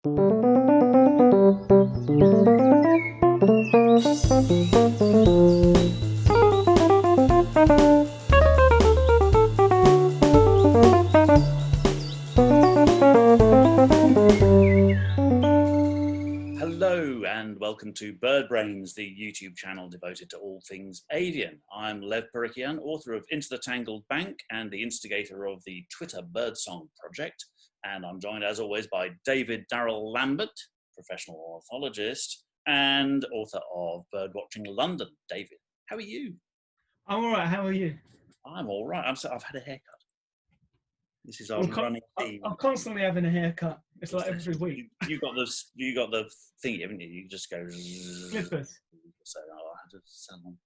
Hello and welcome to Bird Brains, the YouTube channel devoted to all things avian. I'm Lev Perikian, author of Into the Tangled Bank and the instigator of the Twitter Birdsong Project. And I'm joined, as always, by David Darrell Lambert, professional ornithologist and author of Birdwatching London. David, how are you? I'm all right. How are you? I'm all right. I've had a haircut. This is our running theme. I'm constantly having a haircut. It's like every week. You got the thing, haven't you? You just go Flippers. So I had to sound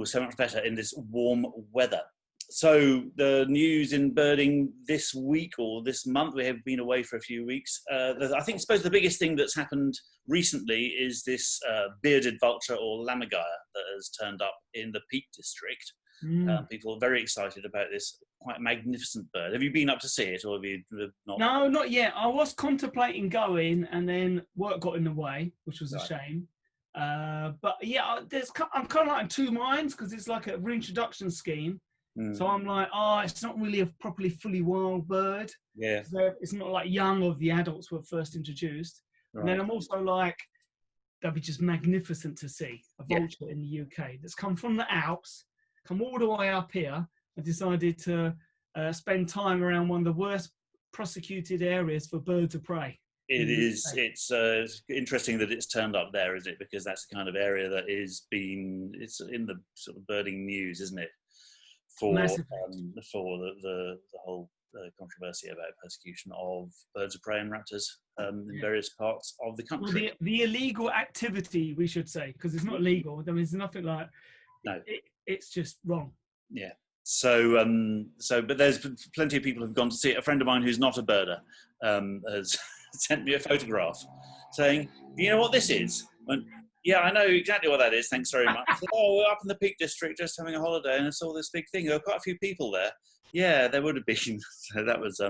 so much better in this warm weather. So the news in birding this week or this month, we have been away for a few weeks. I suppose the biggest thing that's happened recently is this bearded vulture or lammergeier that has turned up in the Peak District. People are very excited about this quite magnificent bird. Have you been up to see it, or have you not? No, not yet. I was contemplating going, and then work got in the way, which was a shame. But yeah, I'm kind of like in two minds because it's like a reintroduction scheme. So I'm like, it's not really a properly fully wild bird. Yeah. So it's not like young of the adults were first introduced. Right. And then I'm also like, that'd be just magnificent to see a vulture in the UK that's come from the Alps, come all the way up here, and decided to spend time around one of the worst prosecuted areas for birds of prey. It is. It's interesting that it's turned up there, is it? Because that's the kind of area that it's in the sort of birding news, isn't it? For the whole controversy about persecution of birds of prey and raptors in various parts of the country. Well, the illegal activity, we should say, because it's not legal. I mean, there's nothing like. No, it's just wrong. Yeah. But there's plenty of people who've gone to see it. A friend of mine who's not a birder has sent me a photograph saying, "You know what this is?" Yeah, I know exactly what that is. Thanks very much. Said, we're up in the Peak District just having a holiday, and I saw this big thing. There were quite a few people there. Yeah, there would have been. So that was.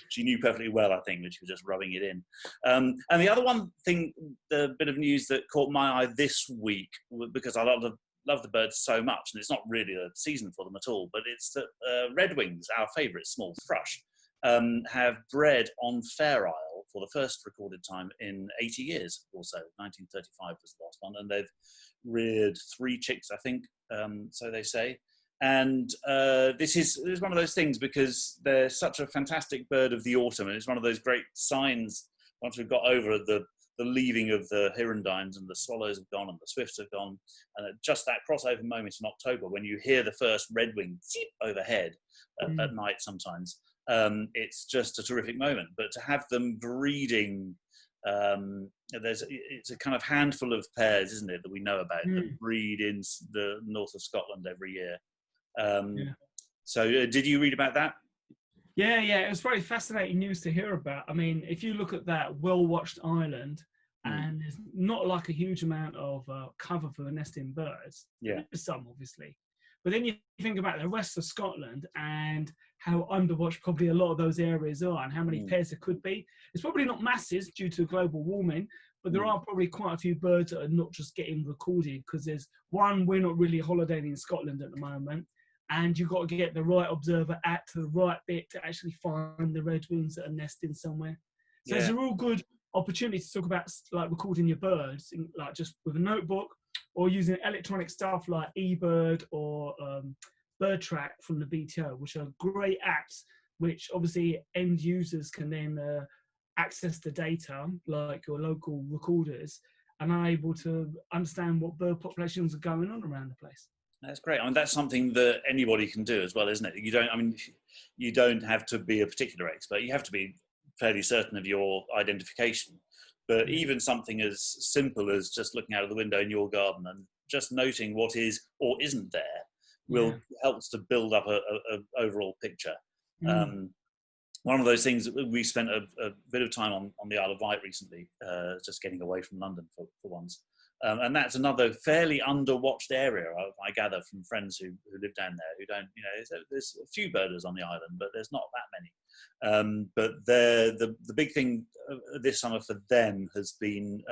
She knew perfectly well, I think, that she was just rubbing it in. And the other the bit of news that caught my eye this week, because I love the birds so much, and it's not really a season for them at all, but it's that redwings, our favourite small thrush, have bred on Fair Isle for the first recorded time in 80 years or so. 1935 was the last one, and they've reared 3 chicks, I think, so they say. And this is one of those things because they're such a fantastic bird of the autumn, and it's one of those great signs once we've got over the leaving of the hirundines and the swallows have gone and the swifts have gone, and just that crossover moment in October when you hear the first redwing overhead at night sometimes, it's just a terrific moment. But to have them breeding, it's a kind of handful of pairs, isn't it, that we know about that breed in the north of Scotland every year. So did you read about that? Yeah, it was very fascinating news to hear about. I mean, if you look at that well-watched island, and there's not like a huge amount of cover for the nesting birds. Yeah. There's some, obviously. But then you think about the rest of Scotland and how underwatched probably a lot of those areas are and how many pairs there could be. It's probably not masses due to global warming, but there are probably quite a few birds that are not just getting recorded because there's one, we're not really holidaying in Scotland at the moment. And you've got to get the right observer at the right bit to actually find the redwings that are nesting somewhere. So it's a real good opportunity to talk about like recording your birds, like just with a notebook or using electronic stuff like eBird or Bird Track from the BTO, which are great apps, which obviously end users can then access the data, like your local recorders, and are able to understand what bird populations are going on around the place. That's great. I mean, that's something that anybody can do as well, isn't it? You don't have to be a particular expert. You have to be fairly certain of your identification. But even something as simple as just looking out of the window in your garden and just noting what is or isn't there helps to build up a overall picture. One of those things that we spent a bit of time on the Isle of Wight recently, just getting away from London for once. And that's another fairly underwatched area, I gather, from friends who live down there, who don't, there's a few birders on the island, but there's not that many. But the big thing this summer for them has been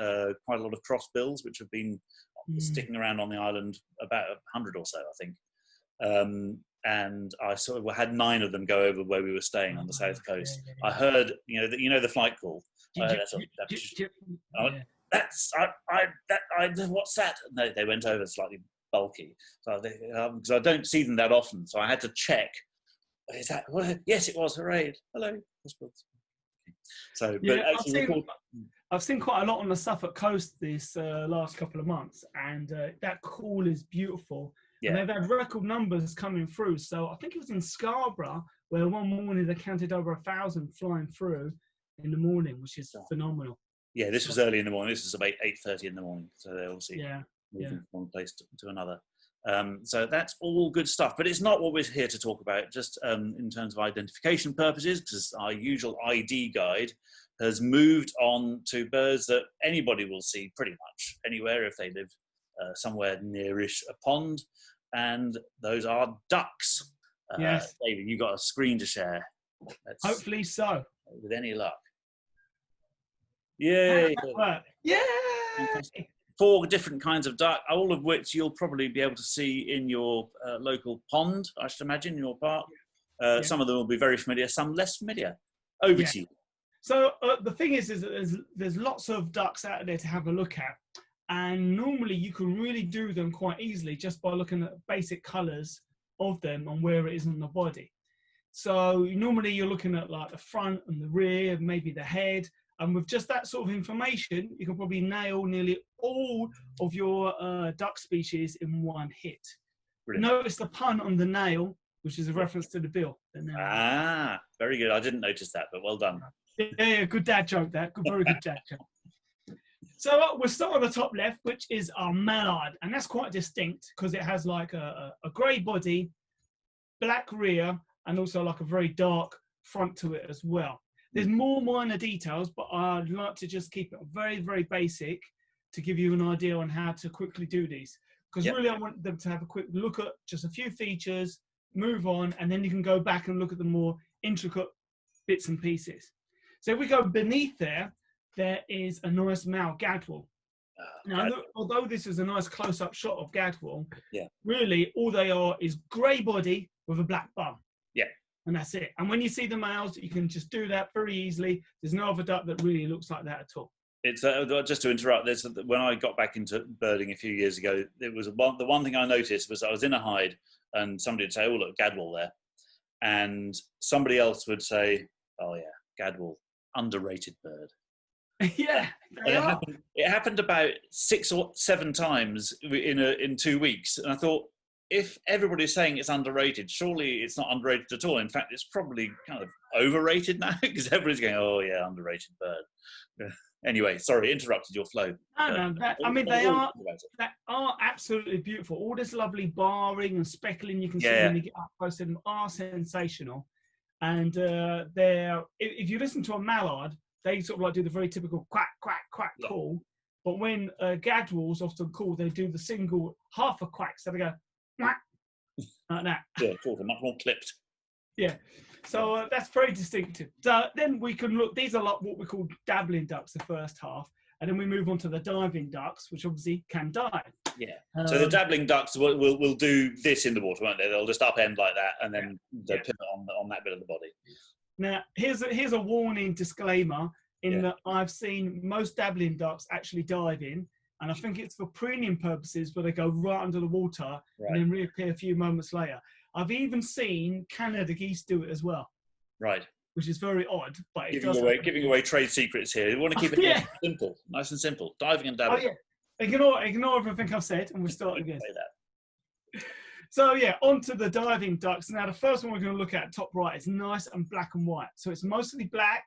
quite a lot of crossbills, which have been sticking around on the island, about 100 or so, I think. And I sort of had 9 of them go over where we were staying on the south coast. I heard, the flight call. What's that? No, they went over slightly bulky, so because I don't see them that often, so I had to check. Is that? Well, yes, it was. Hooray! Hello, so, but I've seen quite a lot on the Suffolk coast this last couple of months, and that call is beautiful. Yeah. And they've had record numbers coming through. So I think it was in Scarborough where one morning they counted over 1,000 flying through in the morning, which is phenomenal. Yeah, this was early in the morning. This was about 8:30 in the morning. So they're obviously moving from one place to another. So that's all good stuff. But it's not what we're here to talk about, just in terms of identification purposes, because our usual ID guide has moved on to birds that anybody will see pretty much anywhere if they live somewhere nearish a pond. And those are ducks. Yes. David, you've got a screen to share. Hopefully so. With any luck. Yay! Yay! 4 different kinds of duck, all of which you'll probably be able to see in your local pond, I should imagine, in your park. Some of them will be very familiar, some less familiar. Over to you. So the thing is that there's lots of ducks out there to have a look at. And normally you can really do them quite easily just by looking at basic colours of them and where it is on the body. So normally you're looking at like the front and the rear, maybe the head, and with just that sort of information, you can probably nail nearly all of your duck species in one hit. Brilliant. Notice the pun on the nail, which is a reference to the bill. Very good. I didn't notice that, but well done. Yeah, good dad joke that. Very good dad joke. So we'll start on the top left, which is our mallard, and that's quite distinct because it has like a grey body, black rear, and also like a very dark front to it as well. There's more minor details, but I'd like to just keep it very, very basic to give you an idea on how to quickly do these. Because really I want them to have a quick look at just a few features, move on, and then you can go back and look at the more intricate bits and pieces. So if we go beneath there is a nice male gadwall. Now, although this is a nice close-up shot of gadwall, really all they are is grey body with a black bum. Yeah. And that's it. And when you see the males, you can just do that very easily. There's no other duck that really looks like that at all. It's just to interrupt. When I got back into birding a few years ago, it was the one thing I noticed was I was in a hide and somebody would say, "Oh, look, gadwall there," and somebody else would say, "Oh yeah, gadwall, underrated bird." Yeah, it happened about 6 or 7 times in 2 weeks, and I thought, if everybody's saying it's underrated, surely it's not underrated at all. In fact, it's probably kind of overrated now because everybody's going, "Oh yeah, underrated bird." Anyway, sorry, interrupted your flow. They are absolutely beautiful. All this lovely barring and speckling you can see when you get up close to them are sensational. And if you listen to a mallard, they sort of like do the very typical quack, quack, quack call. But when gadwalls often call, they do the single half a quack. So they go, quack, like that. Yeah, sort of much more clipped. Yeah. So that's very distinctive. So then we can look, these are like what we call dabbling ducks, the first half. And then we move on to the diving ducks, which obviously can dive. Yeah. So the dabbling ducks will do this in the water, won't they? They'll just upend like that and then they'll pivot on that bit of the body. Now, here's a warning disclaimer in that I've seen most dabbling ducks actually dive in, and I think it's for preening purposes where they go right under the water and then reappear a few moments later. I've even seen Canada geese do it as well. Right. Which is very odd, but giving away trade secrets here. You want to keep it nice and simple. Diving and dabbling. Oh yeah. Ignore everything I've said, and we'll start again. So on to the diving ducks. Now the first one we're going to look at top right is nice and black and white. So it's mostly black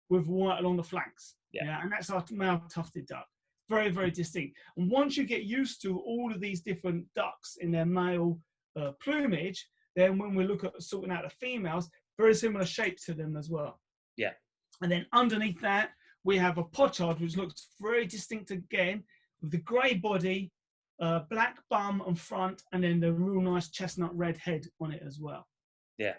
with white along the flanks. Yeah, and that's our male tufted duck. Very, very distinct. And once you get used to all of these different ducks in their male plumage, then when we look at sorting out the females, very similar shape to them as well. Yeah. And then underneath that, we have a pochard, which looks very distinct again, with the grey body, black bum and front, and then the real nice chestnut red head on it as well. Yeah.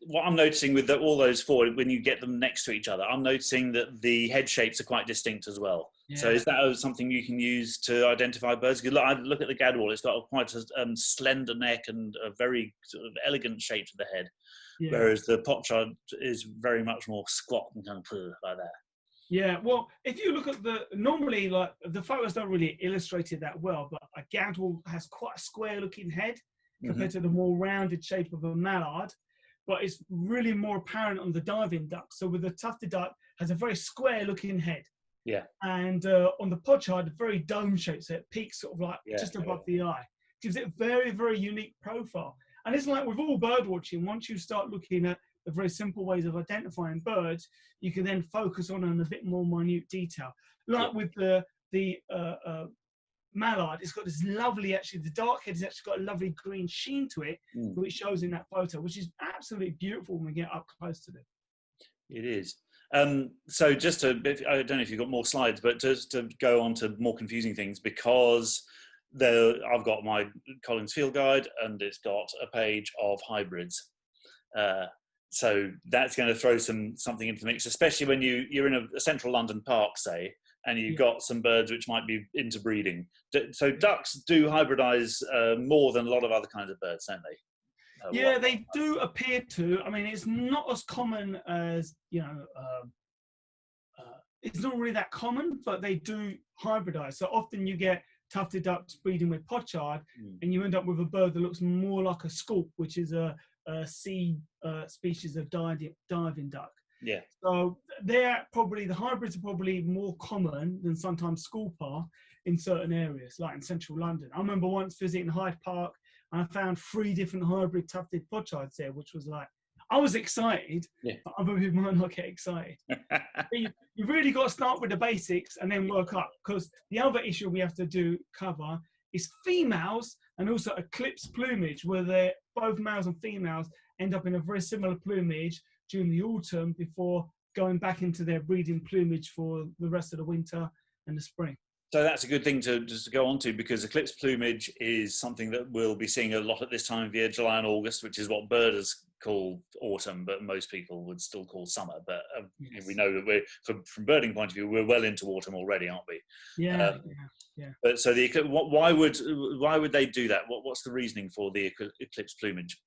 what I'm noticing with all those four, when you get them next to each other, I'm noticing that the head shapes are quite distinct as well. Yeah. So is that something you can use to identify birds? Because I look at the gadwall; it's got quite a slender neck and a very sort of elegant shape to the head, Yeah. whereas the pochard is very much more squat and kind of like that. Yeah, well, if you look at normally, like, the photos don't really illustrate it that well, but a gadwall has quite a square-looking head compared to the more rounded shape of a mallard, but it's really more apparent on the diving duck. So with the tufted duck, has a very square-looking head. Yeah. And on the pochard, very dome shaped, so it peaks sort of like just above the eye. Gives it a very, very unique profile. And it's like with all bird watching, once you start looking at the very simple ways of identifying birds, you can then focus on a bit more minute detail. Like with the mallard, it's got this lovely, actually, the dark head has actually got a lovely green sheen to it, which shows in that photo, which is absolutely beautiful when we get up close to them. It is. So just to, I don't know if you've got more slides, but just to go on to more confusing things, because I've got my Collins Field Guide and it's got a page of hybrids. So that's going to throw something into the mix, especially when you're in a central London park, say, and you've got some birds which might be into breeding. So ducks do hybridize more than a lot of other kinds of birds, don't they? Yeah, they do appear to. I mean, it's not as common as, it's not really that common, but they do hybridize. So often you get tufted ducks breeding with pochard, and you end up with a bird that looks more like a scaup, which is a sea species of diving duck. Yeah. So the hybrids are probably more common than sometimes scaup are in certain areas, like in central London. I remember once visiting Hyde Park, and I found 3 different hybrid tufted pochards there, which was like, I was excited, but other people might not get excited. You really got to start with the basics and then work up, because the other issue we have to cover is females and also eclipsed plumage, where they're both males and females end up in a very similar plumage during the autumn before going back into their breeding plumage for the rest of the winter and the spring. So that's a good thing to go on to, because eclipse plumage is something that we'll be seeing a lot at this time of year, July and August, which is what birders call autumn, but most people would still call summer. But we know that from birding point of view, we're well into autumn already, aren't we? Yeah. But so the why would they do that? What's the reasoning for the eclipse plumage?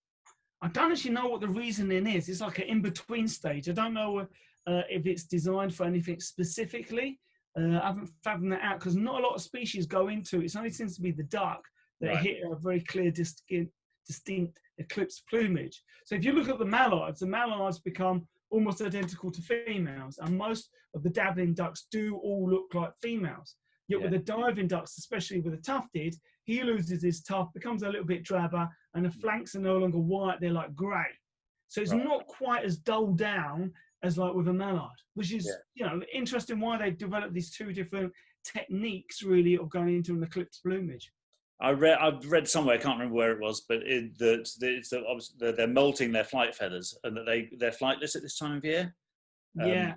I don't actually know what the reasoning is. It's like an in-between stage. I don't know if it's designed for anything specifically. I haven't fathomed that out, because not a lot of species go into it. It only seems to be the duck that hit a very clear, distinct eclipse plumage. So if you look at the mallards become almost identical to females, and most of the dabbling ducks do all look like females. Yet with the diving ducks, especially with the tufted, he loses his tuft, becomes a little bit drabber, and the flanks are no longer white, they're like grey. So it's not quite as dulled down as like with a mallard, which is interesting why they developed these 2 different techniques really of going into an eclipse plumage. I've read somewhere, I can't remember where it was, but they're molting their flight feathers, and that they're flightless at this time of year. Yeah.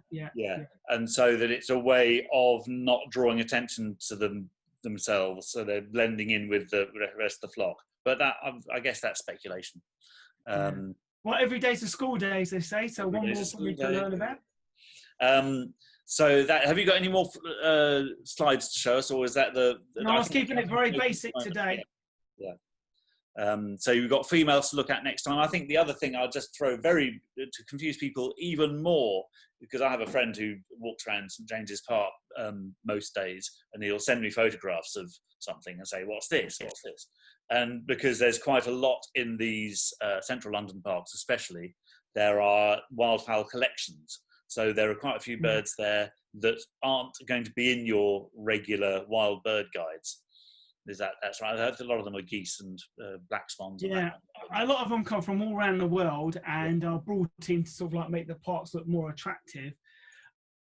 And so that it's a way of not drawing attention to themselves, so they're blending in with the rest of the flock. But that, I guess that's speculation. Well, every day's a school day, as they say, so one more for me to learn about. So have you got any more slides to show us, or is that the? No, I was keeping it very basic today. So you've got females to look at next time. I think the other thing I'll just throw to confuse people even more, because I have a friend who walks around St James's Park most days, and he'll send me photographs of something and say, "What's this? What's this?" And because there's quite a lot in these central London parks, especially, there are wildfowl collections. So there are quite a few birds there that aren't going to be in your regular wild bird guides. That's right? I heard a lot of them are geese and black swans. Yeah, a lot of them come from all around the world and are brought in to sort of like make the parks look more attractive.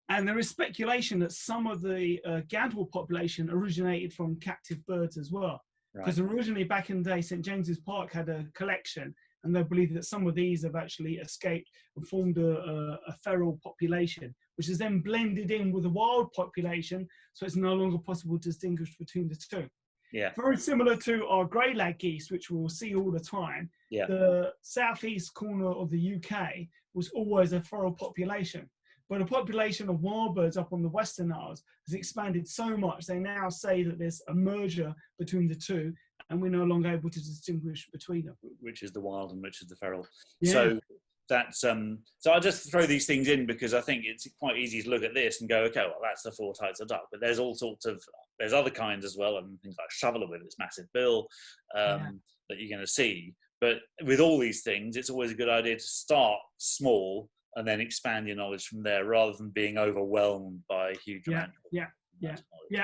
And there is speculation that some of the gadwall population originated from captive birds as well. Because originally, back in the day, St James's Park had a collection, and they believe that some of these have actually escaped and formed a feral population, which is then blended in with the wild population, so it's no longer possible to distinguish between the 2. Yeah. Very similar to our grey-lag geese, which we'll see all the time. Yeah. The southeast corner of the UK was always a feral population. But the population of wild birds up on the Western Isles has expanded so much, they now say that there's a merger between the two, and we're no longer able to distinguish between them. Which is the wild and which is the feral. Yeah. So that's so I just throw these things in because I think it's quite easy to look at this and go, okay, well, that's the 4 types of duck. But there's all sorts of, there's other kinds as well, and things like shoveler with its massive bill that you're going to see. But with all these things, it's always a good idea to start small and then expand your knowledge from there, rather than being overwhelmed by huge amounts. Yeah.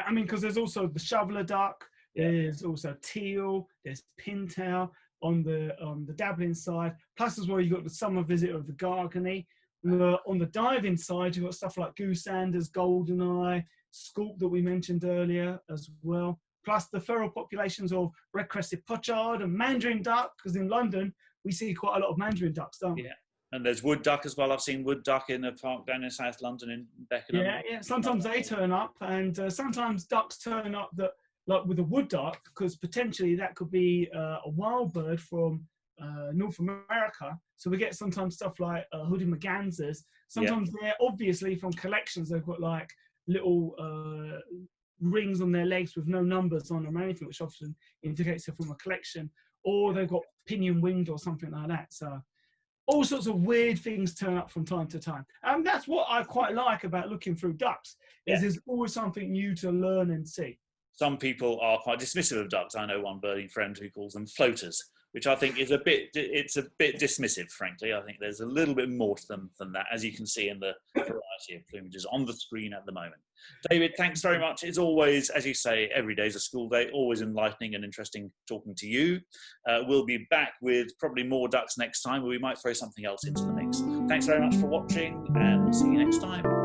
I mean, because there's also the shoveler duck. There's also teal. There's pintail on the dabbling side. Plus, as well, you've got the summer visit of the gargany. On the diving side, you've got stuff like goosanders, goldeneye, scaup that we mentioned earlier as well. Plus the feral populations of red-crested pochard and mandarin duck, because in London we see quite a lot of mandarin ducks, don't we? Yeah. And there's wood duck as well. I've seen wood duck in a park down in South London in Beckenham. Yeah. Sometimes they turn up, and sometimes ducks turn up that, like with a wood duck, because potentially that could be a wild bird from North America. So we get sometimes stuff like hooded mergansers. Sometimes they're obviously from collections. They've got like little rings on their legs with no numbers on them or anything, which often indicates they're from a collection. Or they've got pinion winged or something like that. So all sorts of weird things turn up from time to time. And that's what I quite like about looking through ducks, is there's always something new to learn and see. Some people are quite dismissive of ducks. I know one birding friend who calls them floaters, which I think is a bit dismissive, frankly. I think there's a little bit more to them than that, as you can see in the variety of plumages on the screen at the moment. David, thanks very much. It's always, as you say, every day is a school day, always enlightening and interesting talking to you. We'll be back with probably more ducks next time, but we might throw something else into the mix. Thanks very much for watching, and see you next time.